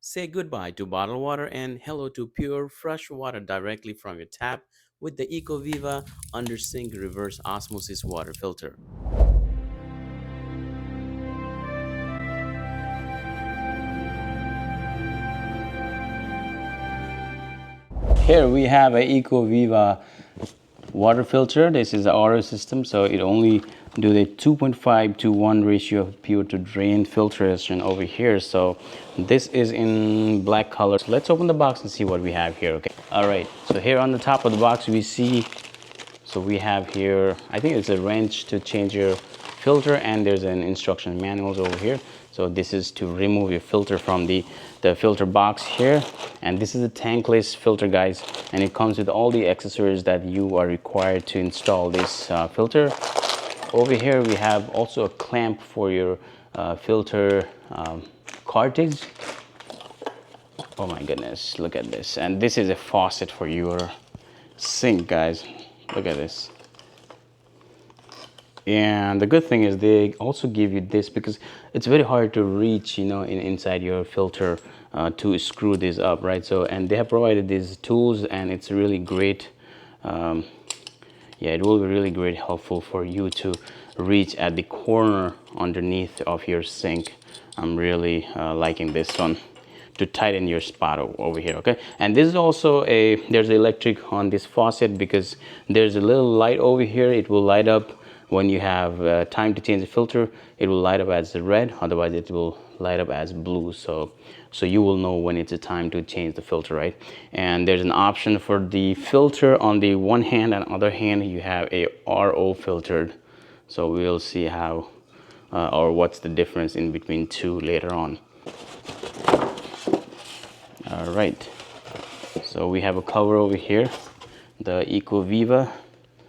Say goodbye to bottled water and hello to pure, fresh water directly from your tap with the Eco Viva under sink reverse osmosis water filter. Here we have a Eco Viva water filter. This is the auto system, so it only do the 2.5 to 1 ratio of pure to drain filtration over here. So this is in black color. So let's open the box and see what we have here. Okay, all right, so here on the top of the box we see, so we have here, I think it's a wrench to change your filter, and there's an instruction manuals over here. So this is to remove your filter from the filter box here. And this is a tankless filter, guys, and it comes with all the accessories that you are required to install this filter. Over here we have also a clamp for your filter cartridge. Oh my goodness, look at this. And this is a faucet for your sink, guys. Look at this. And the good thing is they also give you this because it's very hard to reach, you know, inside your filter to screw this up, right? So, and they have provided these tools, and it's really great. Yeah, it will be really great, helpful for you to reach at the corner underneath of your sink. I'm really liking this one to tighten your spot over here. Okay, and this is also there's electric on this faucet because there's a little light over here. It will light up when you have time to change the filter. It will light up as red, otherwise it will light up as blue, so you will know when it's a time to change the filter, right? And there's an option for the filter on the one hand, and other hand you have a RO filtered. So we'll see how or what's the difference in between two later on. All right, so we have a cover over here, the Eco Viva.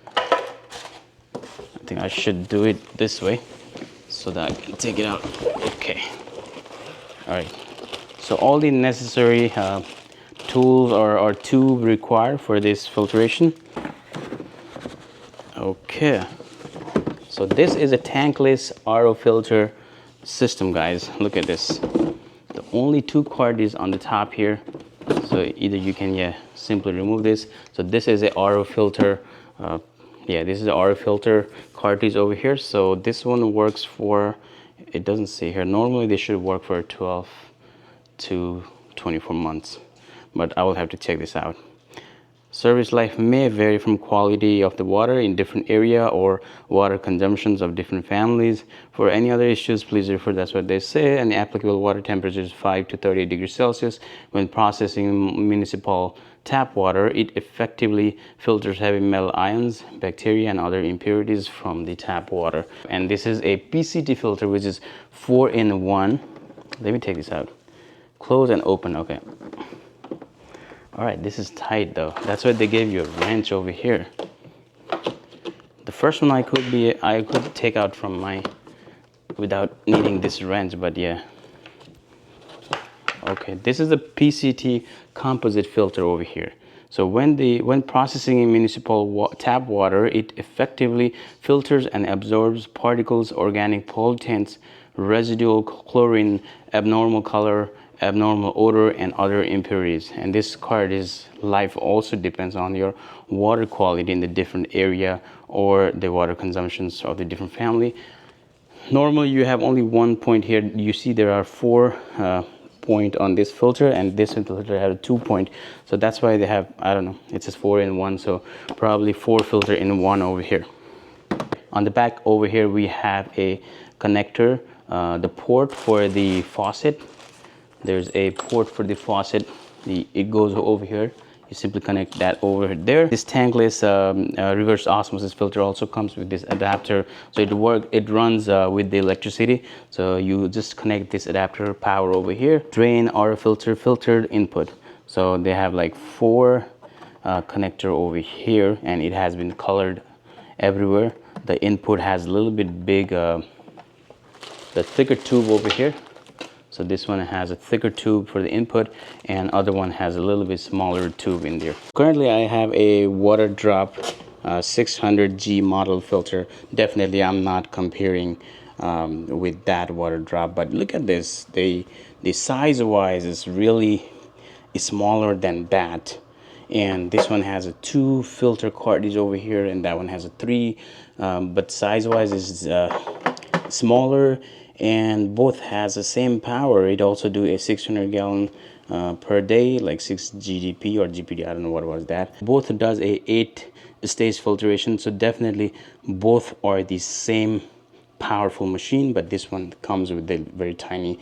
I think I should do it this way so that I can take it out. Okay. All right. So all the necessary tools or tube required for this filtration. Okay. So this is a tankless RO filter system, guys. Look at this. The only two cartridges on the top here. So either you can simply remove this. So this is a RO filter. This is a RO filter cartridge over here. So this one works for, it doesn't say here, normally they should work for 12 to 24 months, but I will have to check this out. Service life may vary from quality of the water in different area or water consumptions of different families. For any other issues, please refer, that's what they say, and applicable water temperature is 5 to 38 degrees Celsius. When processing municipal tap water, it effectively filters heavy metal ions, bacteria, and other impurities from the tap water. And this is a PCT filter, which is 4-in-1. Let me take this out. Close and open. Okay. All right, this is tight though. That's why they gave you a wrench over here. The first one I could take out from without needing this wrench, but yeah. Okay, this is the PCT composite filter over here. So when processing in municipal tap water, it effectively filters and absorbs particles, organic pollutants, residual chlorine, abnormal color, abnormal odor, and other impurities. And this cartridge life also depends on your water quality in the different area or the water consumptions of the different family. Normally you have only one point here. You see there are 4 point on this filter, and this filter has a 2 point. So that's why they have, I don't know, it says 4-in-1, so probably 4 filter in 1 over here. On the back over here we have a connector, the port for the faucet. There's a port for the faucet. It goes over here. You simply connect that over there. This tankless reverse osmosis filter also comes with this adapter. So it runs with the electricity. So you just connect this adapter power over here. Drain or filter, filtered input. So they have like 4 connector over here, and it has been colored everywhere. The input has a little bit big, the thicker tube over here. So this one has a thicker tube for the input, and other one has a little bit smaller tube in there. Currently I have a water drop 600G model filter. Definitely I'm not comparing with that water drop. But look at this, the size wise is really smaller than that. And this one has a 2 filter cartridge over here, and that one has a 3, but size wise is smaller, and both has the same power. It also do a 600 gallon per day, like 6 GDP or GPD, I don't know what was that. Both does a 8 stage filtration, so definitely both are the same powerful machine, but this one comes with a very tiny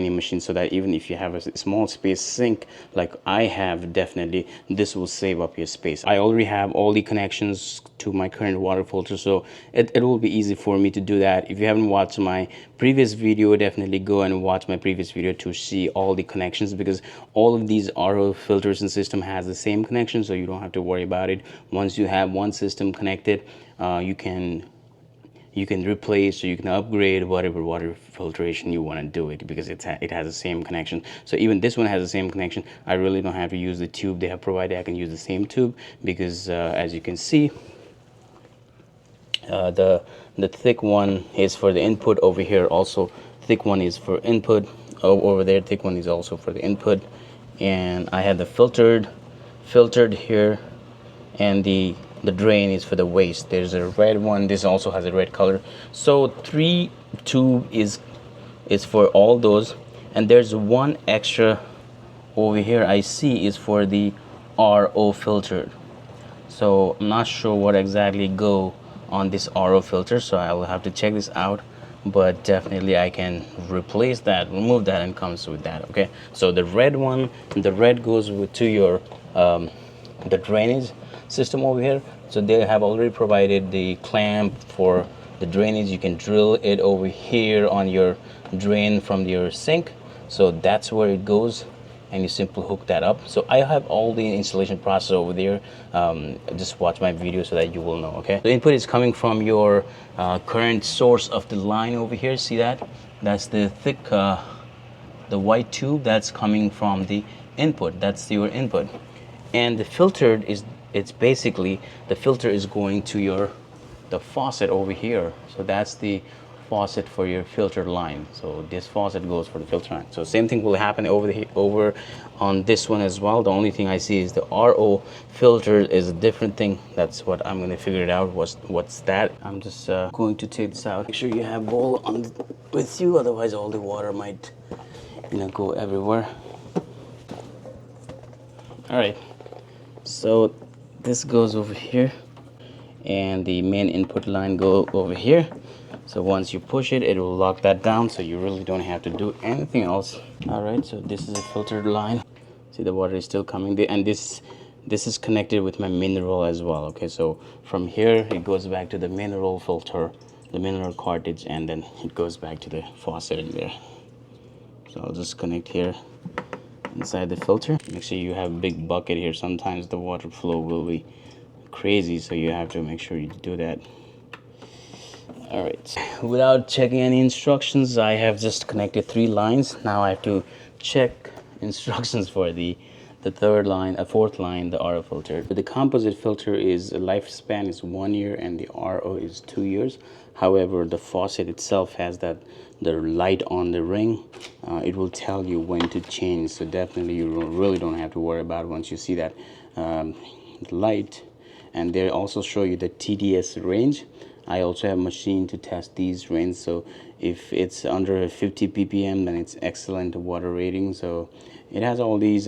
machine, so that even if you have a small space sink like I have, definitely this will save up your space. I already have all the connections to my current water filter, so it will be easy for me to do that. If you haven't watched my previous video, definitely go and watch my previous video to see all the connections, because all of these RO filters and system has the same connection, so you don't have to worry about it. Once you have one system connected, you can replace, or you can upgrade whatever water filtration you want to do it, because it has the same connection. So even this one has the same connection. I really don't have to use the tube they have provided. I can use the same tube, because as you can see, the thick one is for the input over here. Also, thick one is for input. Over there, thick one is also for the input. And I have the filtered here, and the drain is for the waste. There's a red one. This also has a red color. So 3 tube is for all those, and there's one extra over here I see is for the RO filter. So I'm not sure what exactly go on this RO filter, so I will have to check this out, but definitely I can replace that, remove that, and comes with that. Okay, so the red one, the red goes with to your the drainage system over here. So they have already provided the clamp for the drainage. You can drill it over here on your drain from your sink, so that's where it goes, and you simply hook that up. So I have all the installation process over there. Just watch my video so that you will know. Okay, the input is coming from your current source of the line over here. See that? That's the thick the white tube that's coming from the input. That's your input. And the filtered is, it's basically, the filter is going to the faucet over here. So that's the faucet for your filter line. So this faucet goes for the filter line. So same thing will happen over on this one as well. The only thing I see is the RO filter is a different thing. That's what I'm going to figure it out. What's that? I'm just going to take this out. Make sure you have bowl on with you, otherwise all the water might, go everywhere. All right. So this goes over here, and the main input line go over here. So once you push it, it will lock that down, so you really don't have to do anything else. All right, so this is a filtered line. See, the water is still coming there, and this is connected with my mineral as well. Okay, so from here it goes back to the mineral filter, the mineral cartridge, and then it goes back to the faucet in there. So I'll just connect here inside the filter. Make sure you have a big bucket here. Sometimes the water flow will be crazy, so you have to make sure you do that. All right, without checking any instructions, I have just connected 3 lines. Now I have to check instructions for the third line, a fourth line, the RO filter. The composite filter is lifespan is 1 year, and the RO is 2 years. However, the faucet itself has the light on the ring. It will tell you when to change, so definitely you really don't have to worry about it once you see that light. And they also show you the TDS range. I also have a machine to test these range, so if it's under 50 ppm, then it's excellent water rating. So it has all these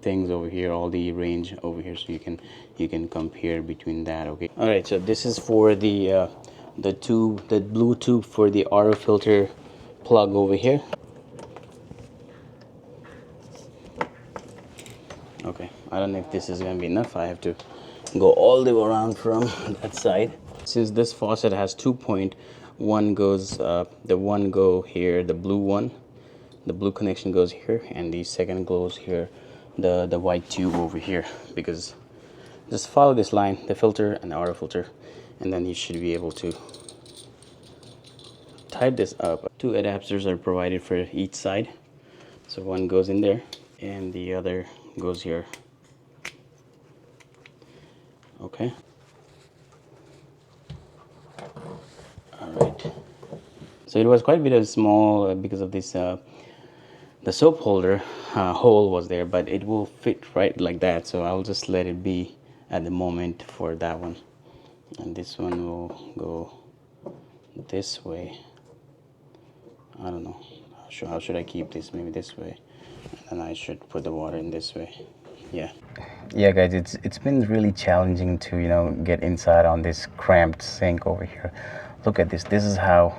things over here, all the range over here, so you can compare between that. Okay, all right, so this is for the tube, the blue tube for the RO filter plug over here. Okay, I don't know if this is gonna be enough. I have to go all the way around from that side. Since this faucet has 2.1 goes, the one go here, the blue one, the blue connection goes here, and the second goes here, the white tube over here. Because just follow this line, the filter and the RO filter, and then you should be able to tighten this up. 2 adapters are provided for each side, so one goes in there and the other goes here. Okay. All right. So it was quite a bit of small because of this the soap holder hole was there, but it will fit right like that, so I'll just let it be at the moment for that one. And this one will go this way. I don't know how should I keep this, maybe this way, and I should put the water in this way. Yeah guys, it's been really challenging to, you know, get inside on this cramped sink over here. Look at this. This is how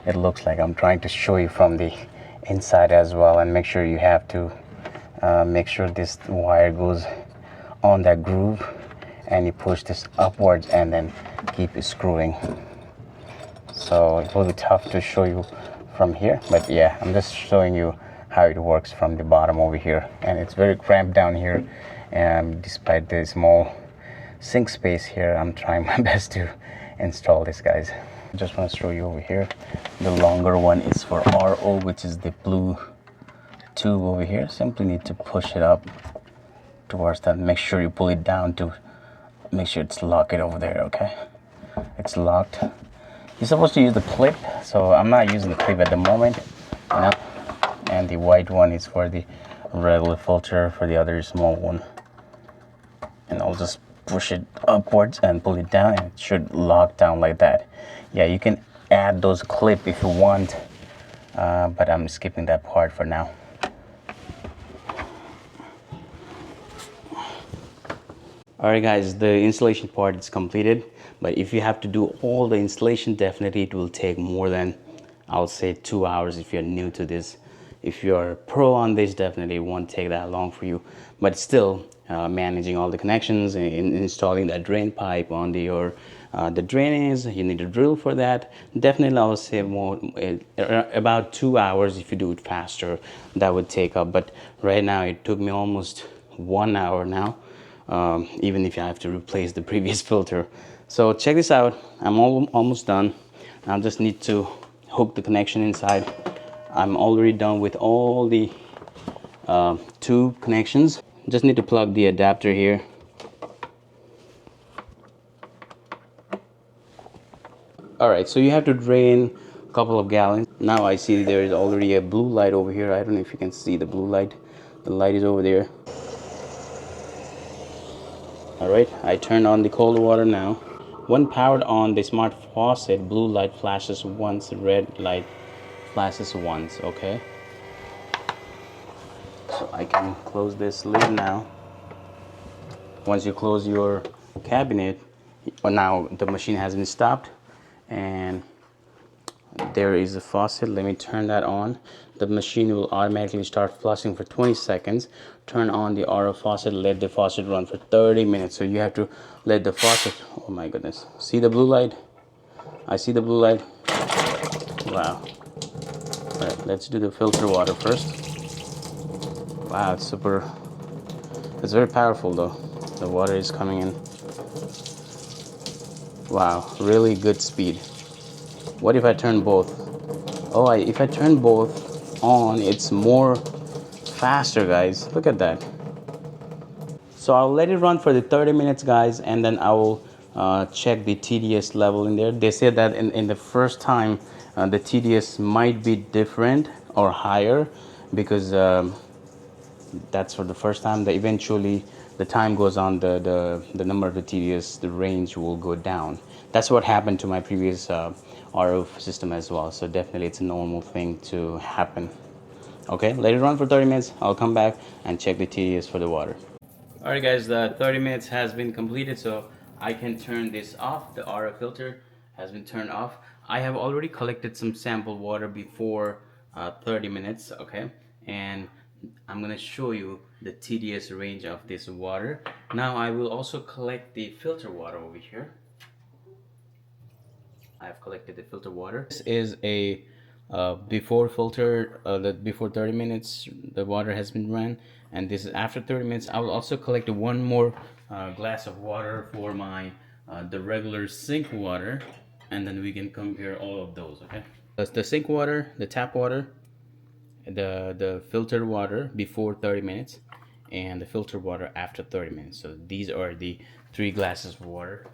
it looks like. I'm trying to show you from the inside as well, and make sure you have to make sure this wire goes on that groove, and you push this upwards and then keep it screwing. So it will be tough to show you from here, but yeah, I'm just showing you how it works from the bottom over here. And it's very cramped down here, and despite the small sink space here, I'm trying my best to install this, guys. I just want to show you over here. The longer one is for RO, which is the blue tube over here. Simply need to push it up towards that. Make sure you pull it down to make sure it's locked over there. Okay, it's locked. You're supposed to use the clip, so I'm not using the clip at the moment, you know? And the white one is for the regular filter, for the other small one. And I'll just push it upwards and pull it down, and it should lock down like that. Yeah, you can add those clips if you want, but I'm skipping that part for now. Alright guys, the installation part is completed, but if you have to do all the installation, definitely it will take more than, I'll say, 2 hours if you're new to this. If you're a pro on this, definitely it won't take that long for you, but still managing all the connections and installing that drain pipe on the drainage, you need a drill for that. Definitely I would say more about 2 hours. If you do it faster, that would take up, but right now it took me almost 1 hour now. Even if I have to replace the previous filter. So check this out. I'm almost done. I just need to hook the connection inside. I'm already done with all the tube connections. Just need to plug the adapter here. Alright, so you have to drain a couple of gallons. Now I see there is already a blue light over here. I don't know if you can see the blue light. The light is over there. Alright, I turned on the cold water now. When powered on the smart faucet, blue light flashes once, red light flashes once, okay? So I can close this lid now. Once you close your cabinet, now the machine has been stopped, and there is the faucet. Let me turn that on. The machine will automatically start flushing for 20 seconds. Turn on the RO faucet, let the faucet run for 30 minutes. So you have to let the faucet, oh my goodness. See the blue light? I see the blue light. Wow. All right, let's do the filter water first. Wow, it's super, it's very powerful though. The water is coming in. Wow, really good speed. What if I turn both? Oh, if I turn both on, it's more faster, guys. Look at that. So I'll let it run for the 30 minutes, guys, and then I will check the TDS level in there. They said that in the first time, the TDS might be different or higher, because that's for the first time. That eventually, the time goes on, the number of the TDS, the range will go down. That's what happened to my previous RO system as well. So definitely it's a normal thing to happen. Okay, let it run for 30 minutes. I'll come back and check the TDS for the water. Alright guys, the 30 minutes has been completed, so I can turn this off. The RO filter has been turned off. I have already collected some sample water before 30 minutes, okay? And I'm gonna show you the TDS range of this water. Now I will also collect the filter water over here. I have collected the filter water. This is a before filter, before 30 minutes the water has been run, and this is after 30 minutes. I will also collect one more glass of water for my the regular sink water, and then we can compare all of those. Okay, the sink water, the tap water, the filtered water before 30 minutes, and the filtered water after 30 minutes. So these are the 3 glasses of water.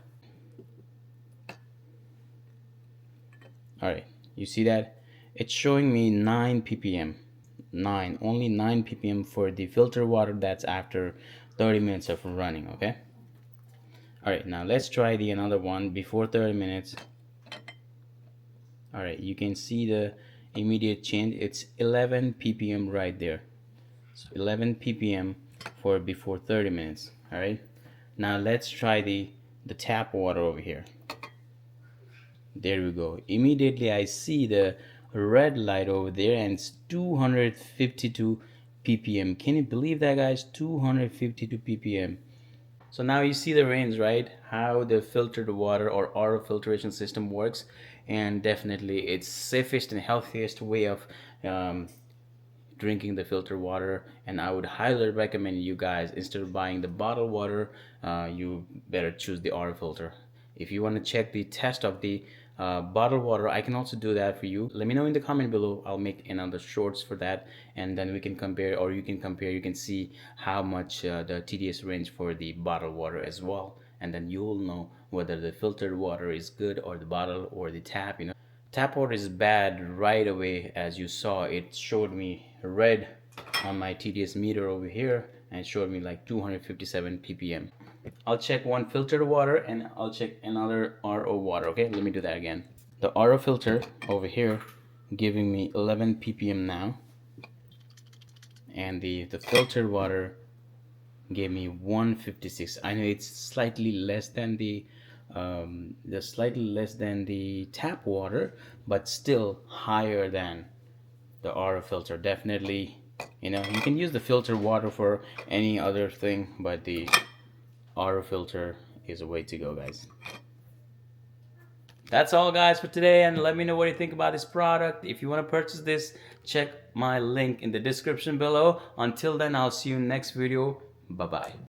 All right, You see that? It's showing me 9 ppm. Only 9 ppm for the filter water that's after 30 minutes of running, okay? All right, now let's try the another one before 30 minutes. All right, you can see the immediate change. It's 11 ppm right there. So 11 ppm for before 30 minutes. All right, now let's try the tap water over here. There we go. Immediately I see the red light over there, and it's 252 ppm. Can you believe that, guys? 252 ppm. So now you see the range, right? How the filtered water or RO filtration system works, and definitely it's safest and healthiest way of drinking the filtered water. And I would highly recommend you guys, instead of buying the bottled water, you better choose the RO filter. If you want to check the test of the bottled water, I can also do that for you. Let me know in the comment below. I'll make another shorts for that, and then we can compare, or you can compare. You can see how much the TDS range for the bottled water as well, and then you'll know whether the filtered water is good or the bottle or the tap. Tap water is bad right away. As you saw, it showed me red on my TDS meter over here, and it showed me like 257 ppm. I'll check one filtered water and I'll check another RO water. Okay, let me do that again. The RO filter over here giving me 11 ppm now, and the filtered water gave me 156. I know it's slightly less than the tap water, but still higher than the RO filter. Definitely, you can use the filtered water for any other thing, but the RO filter is a way to go, guys. That's all, guys, for today, and let me know what you think about this product. If you want to purchase this, check my link in the description below. Until then, I'll see you in next video. Bye bye.